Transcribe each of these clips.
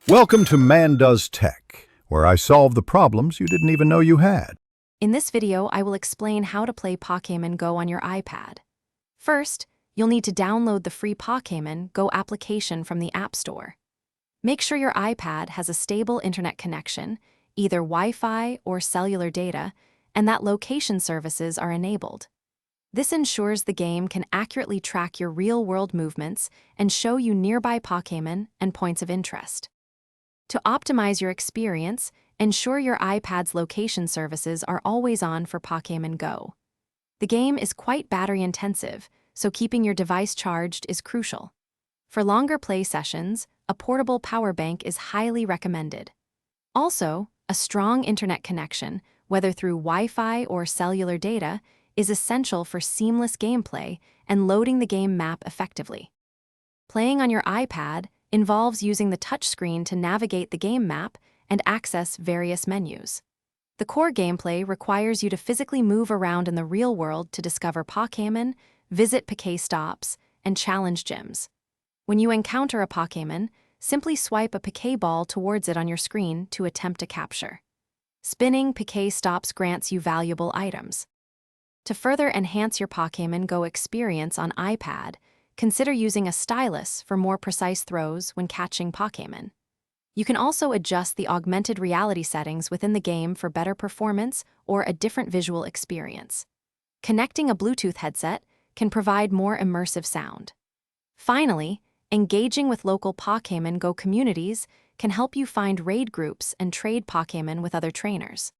Welcome to Man Does Tech, where I solve the problems you didn't even know you had. In this video, I will explain how to play Pokémon Go on your iPad. First, you'll need to download the free Pokémon Go application from the App Store. Make sure your iPad has a stable internet connection, either Wi-Fi or cellular data, and that location services are enabled. This ensures the game can accurately track your real-world movements and show you nearby Pokémon and points of interest. To optimize your experience, ensure your iPad's location services are always on for Pokémon Go. The game is quite battery-intensive, so keeping your device charged is crucial. For longer play sessions, a portable power bank is highly recommended. Also, a strong internet connection, whether through Wi-Fi or cellular data, is essential for seamless gameplay and loading the game map effectively. Playing on your iPad involves using the touchscreen to navigate the game map and access various menus. The core gameplay requires you to physically move around in the real world to discover Pokémon, visit Pokéstops, and challenge gyms. When you encounter a Pokémon, simply swipe a Pokéball towards it on your screen to attempt a capture. Spinning Pokéstops grants you valuable items. To further enhance your Pokémon Go experience on iPad, consider using a stylus for more precise throws when catching Pokémon. You can also adjust the augmented reality settings within the game for better performance or a different visual experience. Connecting a Bluetooth headset can provide more immersive sound. Finally, engaging with local Pokémon Go communities can help you find raid groups and trade Pokémon with other trainers.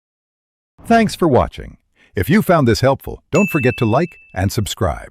Thanks for watching. If you found this helpful, don't forget to like and subscribe.